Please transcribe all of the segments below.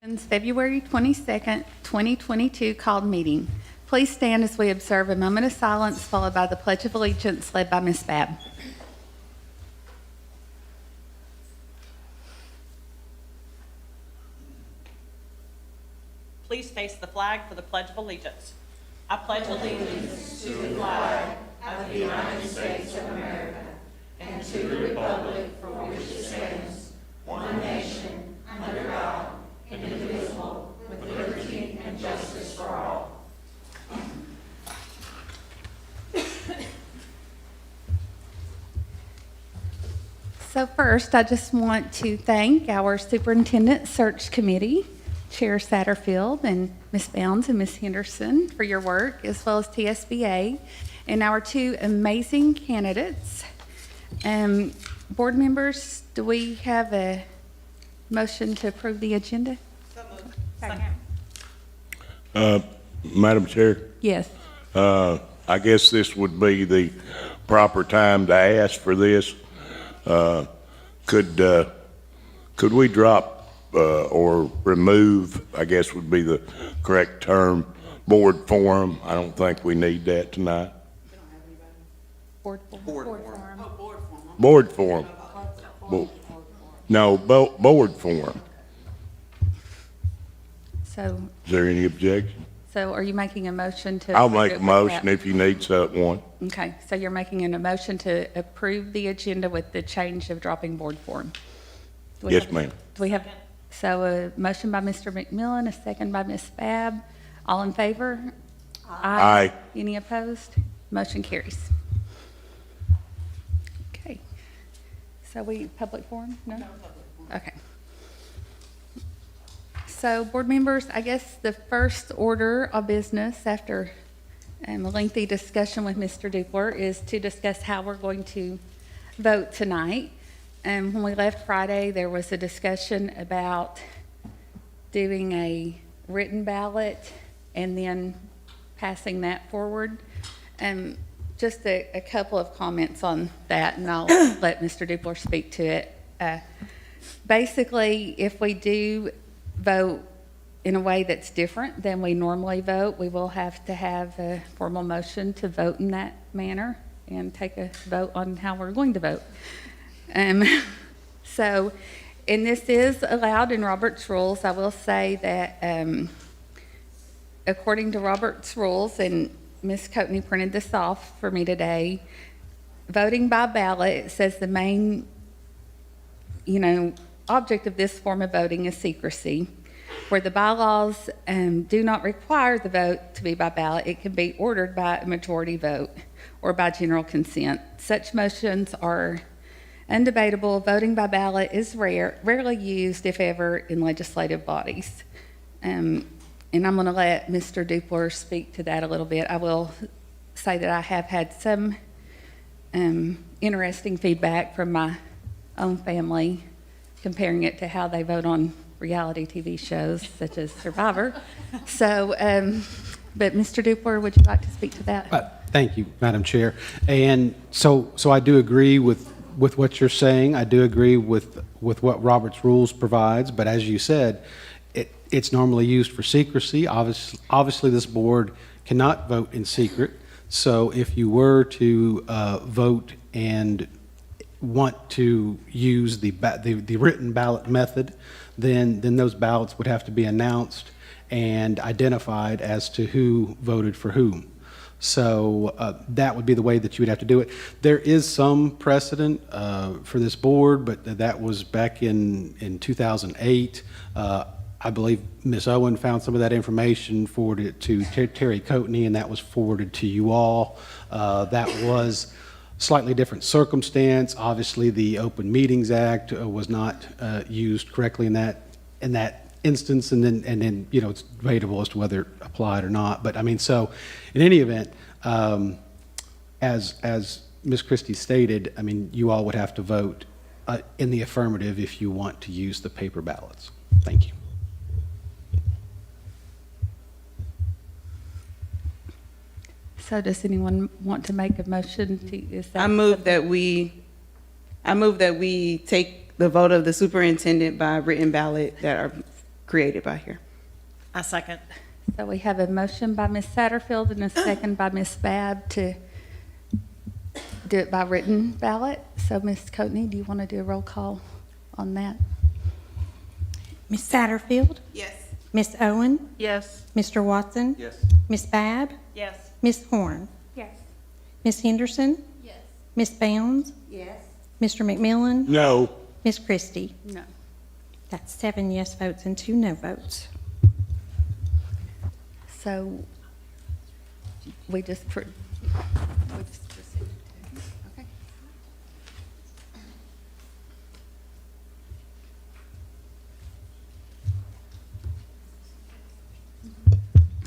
February 22nd, 2022 called meeting. Please stand as we observe a moment of silence followed by the Pledge of Allegiance led by Ms. Babb. Please face the flag for the Pledge of Allegiance. I pledge allegiance to the flag of the United States of America and to the republic for which it stands, one nation, under God, indivisible, with liberty and justice for all. So first, I just want to thank our Superintendent Search Committee, Chair Satterfield and Ms. Bounds and Ms. Henderson for your work, as well as TSBA, and our two amazing candidates. Board members, do we have a motion to approve the agenda? So moved. Second. Madam Chair, Yes. I guess this would be the proper time to ask for this. Could we drop or remove, I guess would be the correct term, board forum? I don't think we need that tonight. Board forum. Board forum. No, board forum. So Is there any objection? are you making a motion to? I'll approve make it a with motion that? if you need one. Okay, so you're making a motion to approve the agenda with the change of dropping board forum? Do we Yes, have- ma'am. Do we have, so a motion by Mr. McMillan, a second by Ms. Babb. All in favor? Aye. Any opposed? Motion carries. Okay. So public forum? No? Okay. So, board members, I guess the first order of business after a lengthy discussion with Mr. Dupler is to discuss how we're going to vote tonight. When we left Friday, there was a discussion about doing a written ballot and then passing that forward. Just a couple of comments on that, and I'll let Mr. Dupler speak to it. Basically, if we do vote in a way that's different than we normally vote, we will have to have a formal motion to vote in that manner and take a vote on how we're going to vote. So, and this is allowed in Robert's rules. I will say that according to Robert's rules, and Ms. Coatney printed this off for me today, voting by ballot, it says the main, object of this form of voting is secrecy. Where the bylaws do not require the vote to be by ballot, it can be ordered by a majority vote or by general consent. Such motions are undebatable. Voting by ballot is rarely used, if ever, in legislative bodies. And I'm going to let Mr. Dupler speak to that a little bit. I will say that I have had some interesting feedback from my own family comparing it to how they vote on reality TV shows such as Survivor. So, but Mr. Dupler, would you like to speak to that? Thank you, Madam Chair. And so I do agree with what you're saying. I do agree with what Robert's Rules provides, but as you said, it's normally used for secrecy. Obviously, this board cannot vote in secret. So if you were to vote and want to use the written ballot method, then those ballots would have to be announced and identified as to who voted for whom. So that would be the way that you would have to do it. There is some precedent for this board, but that was back in 2008. I believe Ms. Owen found some of that information, forwarded it to Terry Coatney, and that was forwarded to you all. That was slightly different circumstance. Obviously, the Open Meetings Act was not used correctly in that instance, and then it's debatable as to whether it applied or not. But I mean, so in any event, as Ms. Christie stated, I mean, you all would have to vote in the affirmative if you want to use the paper ballots. Thank you. So does anyone want to make a motion to, is that? I move that we take the vote of the superintendent by written ballot that are created by here. I second. So we have a motion by Ms. Satterfield and a second by Ms. Babb to do it by written ballot. So Ms. Coatney, do you want to do a roll call on that? Ms. Satterfield? Yes. Ms. Owen? Yes. Mr. Watson? Yes. Ms. Babb? Yes. Ms. Horn? Yes. Ms. Henderson? Yes. Ms. Bounds? Yes. Mr. McMillan? No. Ms. Christie? No. That's 7 yes votes and 2 no votes. So we just proceed. Okay.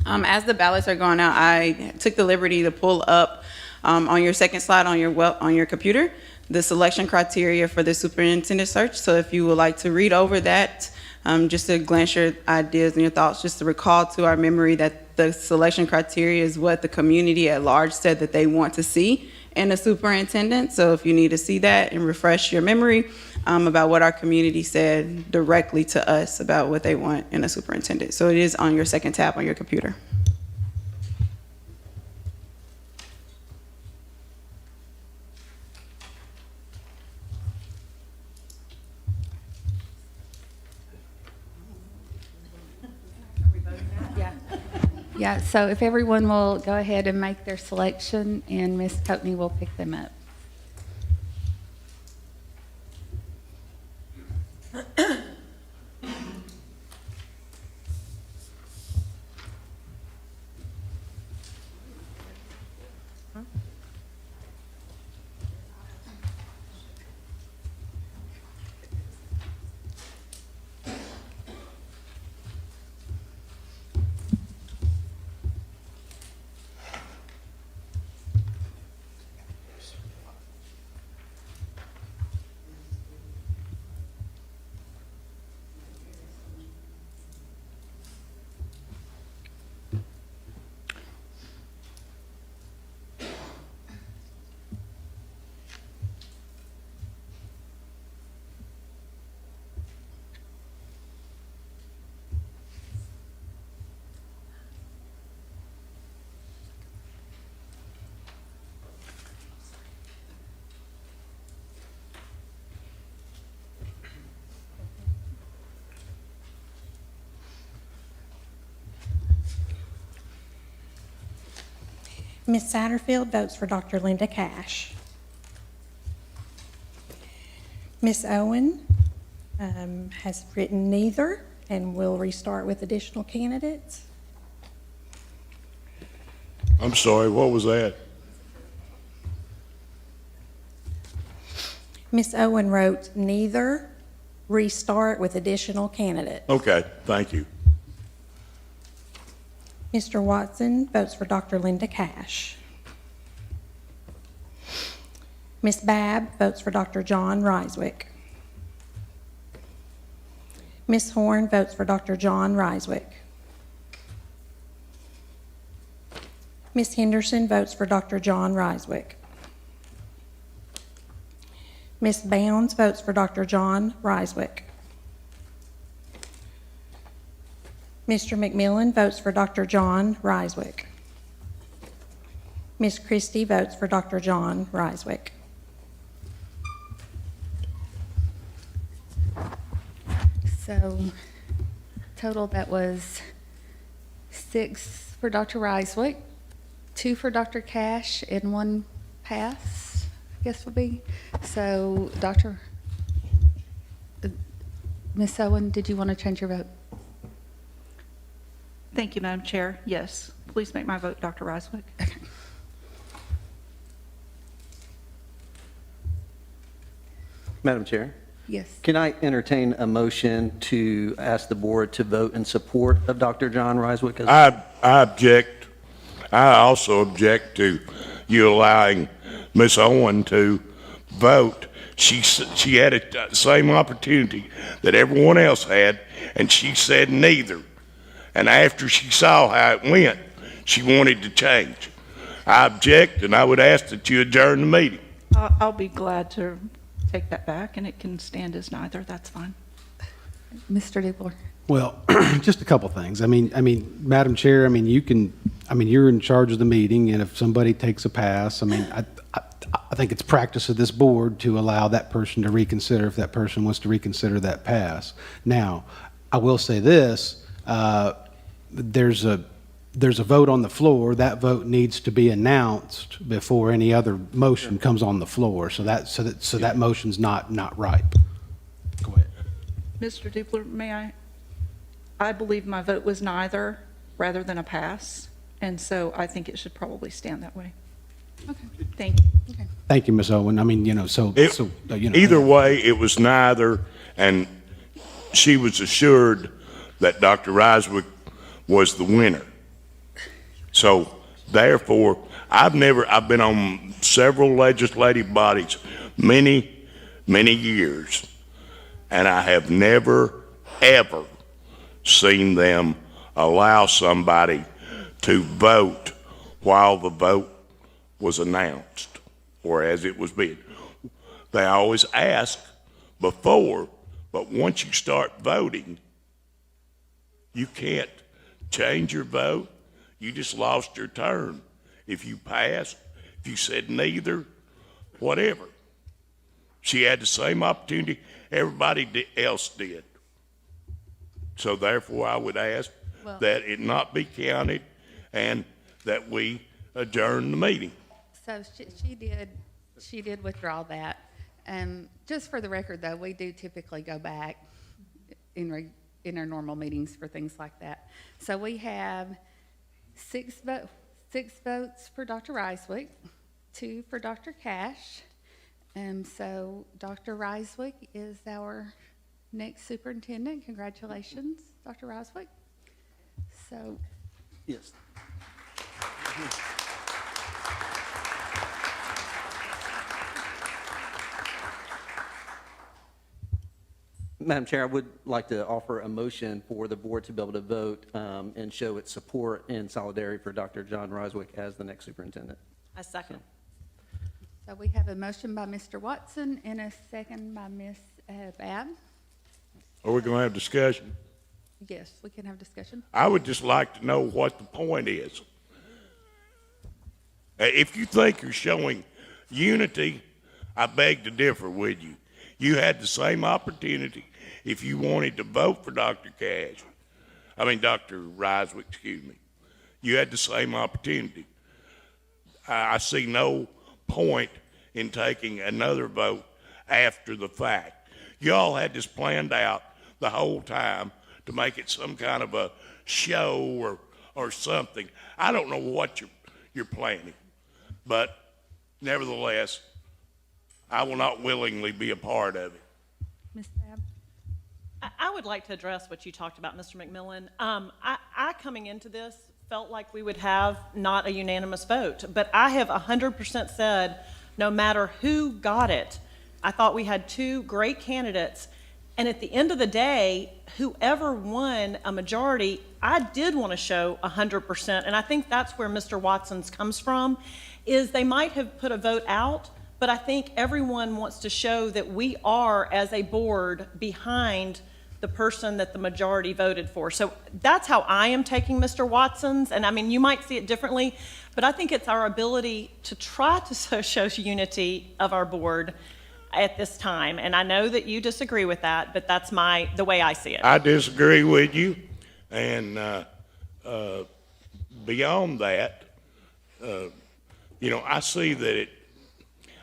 As the ballots are going out, I took the liberty to pull up on your second slide on your computer the selection criteria for the superintendent search. So if you would like to read over that, just to glance your ideas and your thoughts, just to recall to our memory that the selection criteria is what the community at large said that they want to see in a superintendent. So if you need to see that and refresh your memory about what our community said directly to us about what they want in a superintendent. So it is on your second tab on your computer. Yeah. Yeah, so if everyone will go ahead and make their selection, and Ms. Coatney will pick them up. Ms. Satterfield votes for Dr. Linda Cash. Ms. Owen has written neither and will restart with additional candidates. I'm sorry, what was that? Ms. Owen wrote neither, restart with additional candidates. Okay, thank you. Mr. Watson votes for Dr. Linda Cash. Ms. Babb votes for Dr. John Ryswick. Ms. Horn votes for Dr. John Ryswick. Ms. Henderson votes for Dr. John Ryswick. Ms. Bounds votes for Dr. John Ryswick. Mr. McMillan votes for Dr. John Ryswick. Ms. Christie votes for Dr. John Ryswick. So total, that was 6 for Dr. Ryswick, 2 for Dr. Cash, and 1 pass, I guess would be. So Ms. Owen, did you want to change your vote? Thank you, Madam Chair. Yes, please make my vote Dr. Ryswick. Madam Chair, Yes. can I entertain a motion to ask the board to vote in support of Dr. John Ryswick? I object. I also object to you allowing Miss Owen to vote. She had the same opportunity that everyone else had, and she said neither. And after she saw how it went, she wanted to change. I object, and I would ask that you adjourn the meeting. I'll be glad to take that back, and it can stand as neither. That's fine. Mr. Dupler. Well, just a couple things. I mean, Madam Chair, you're in charge of the meeting, and if somebody takes a pass, I think it's practice of this board to allow that person to reconsider if that person wants to reconsider that pass. Now, I will say this, there's a vote on the floor. That vote needs to be announced before any other motion comes on the floor. So that motion's not ripe. Go ahead. Mr. Dupler, may I? I believe my vote was neither, rather than a pass, and so I think it should probably stand that way. Okay. Thank you. Okay. Thank you, Ms. Owen. Either way, it was neither, and she was assured that Dr. Riswick was the winner. So therefore, I've been on several legislative bodies, many years, and I have never, ever seen them allow somebody to vote while the vote was announced or as it was being. They always ask before, but once you start voting, you can't change your vote. You just lost your turn. If you passed, if you said neither, whatever. She had the same opportunity everybody else did. So therefore, I would ask that it not be counted and that we adjourn the meeting. So she did withdraw that. Just for the record, though, we do typically go back in our normal meetings for things like that. So we have six votes for Dr. Riswick, 2 for Dr. Cash. So Dr. Riswick is our next superintendent. Congratulations, Dr. Riswick. So, Yes. Madam Chair, I would like to offer a motion for the board to be able to vote and show its support and solidarity for Dr. John Riswick as the next superintendent. I second. so we have a motion by Mr. Watson and a second by Ms. Babb. Are we gonna have discussion? Yes, we can have discussion. I would just like to know what the point is. If you think you're showing unity, I beg to differ with you. You had the same opportunity if you wanted to vote for Dr. Riswick, excuse me. You had the same opportunity. I see no point in taking another vote after the fact. Y'all had this planned out the whole time to make it some kind of a show or something. I don't know what you're planning, but nevertheless, I will not willingly be a part of it. Ms. Babb? I would like to address what you talked about, Mr. McMillan. I coming into this, felt like we would have not a unanimous vote, but I have 100% said, no matter who got it, I thought we had 2 great candidates. And at the end of the day, whoever won a majority, I did want to show 100%. And I think that's where Mr. Watson's comes from, is they might have put a vote out, but I think everyone wants to show that we are, as a board, behind the person that the majority voted for. So that's how I am taking Mr. Watson's. And I mean, you might see it differently, but I think it's our ability to try to show unity of our board at this time. And I know that you disagree with that, but that's the way I see it. I disagree with you, and beyond that, I see that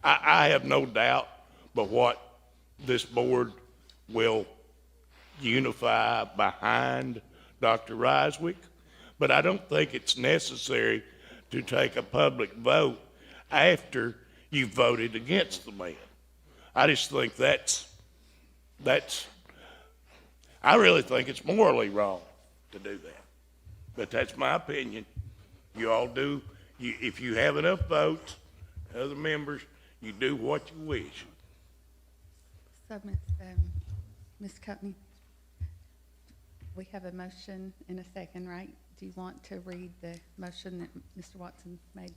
I have no doubt but what this board will unify behind Dr. Riswick, but I don't think it's necessary to take a public vote after you voted against the man. I just think I really think it's morally wrong to do that. But that's my opinion. You all do, if you have enough votes, other members, you do what you wish. So, Ms. Cutney, we have a motion in a second, right? Do you want to read the motion that Mr. Watson made?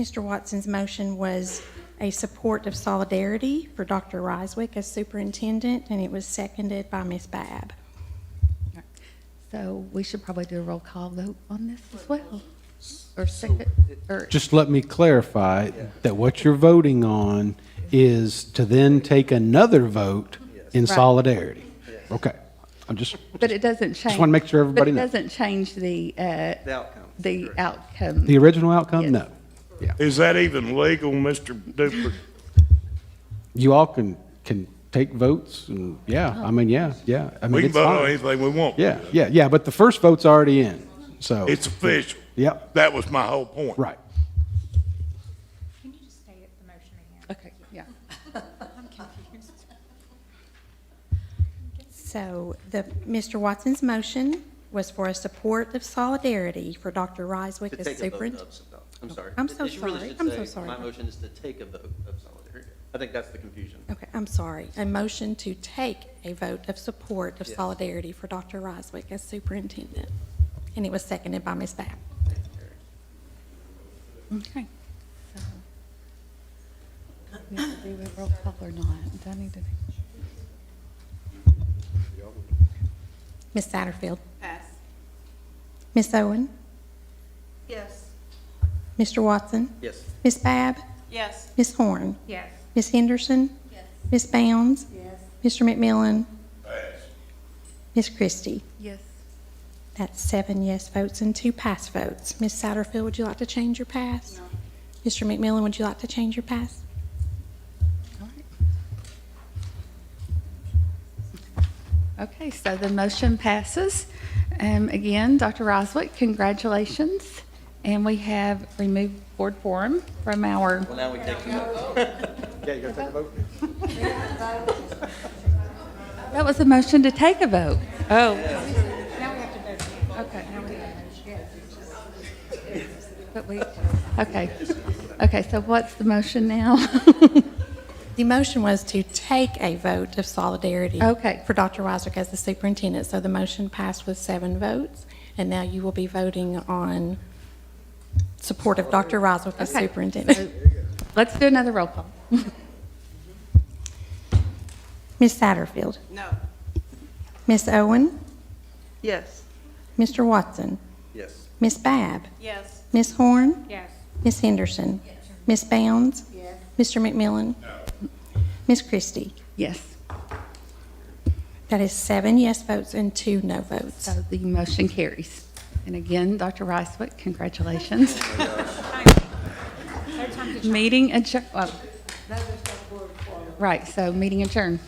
Mr. Watson's motion was a support of solidarity for Dr. Ryswick as superintendent, and it was seconded by Ms. Babb. So we should probably do a roll call vote on this as well. Or second, or, Just let me clarify that what you're voting on is to then take another vote in solidarity. Okay, I'm just, but it doesn't change. wanna make sure everybody But knows. it doesn't change the outcome. the outcome. the original outcome, Yes. no. Yeah, Is that even legal, Mr. Dupler? you all can take votes and, yeah, I mean, yeah. I mean, We can it's vote on fine. anything we want. Yeah, but the first vote's already in, so. It's official. Yep, That was my whole point. right. Can you just state the motion again? Okay, yeah. I'm confused. So Mr. Watson's motion was for a support of solidarity for Dr. Ryswick To as take a vote superintendent. of, I'm sorry. I'm so It really sorry. should I'm say, so sorry. My motion is to take a vote of solidarity. I think that's the confusion. Okay, I'm sorry. A motion to take a vote of support of Yes. solidarity for Dr. Ryswick as superintendent. And it was seconded by Ms. Babb. Okay. So, we have to do a roll call or not? Do I need to? Ms. Satterfield. Pass. Ms. Owen. Yes. Mr. Watson. Yes. Ms. Babb. Yes. Ms. Horn. Yes. Ms. Henderson. Yes. Ms. Bounds. Yes. Mr. McMillan. Ms. Christie. Yes. That's 7 yes votes and 2 pass votes. Ms. Satterfield, would you like to change your pass? No. Mr. McMillan, would you like to change your pass? All right. Okay, so the motion passes. Again, Dr. Roswick, congratulations. And we have removed board forum from our, Well, now we take the vote. Yeah, you gotta take a vote? that was a motion to take a vote. Oh. Okay. But okay, so what's the motion now? The motion was to take a vote of solidarity Okay. for Dr. Ryswick as the superintendent. So the motion passed with 7 votes, and now you will be voting on support of Dr. Ryswick as Okay. superintendent. Let's do another roll call. Ms. Satterfield. No. Ms. Owen. Yes. Mr. Watson. Yes. Ms. Babb. Yes. Ms. Horn. Yes. Ms. Henderson. Ms. Bounds. Yes. Mr. McMillan. Ms. Christie. Yes, That is 7 yes votes and 2 no votes. so the motion carries. And again, Dr. Ryswick, congratulations. Meeting adjourned. Right, so meeting adjourned.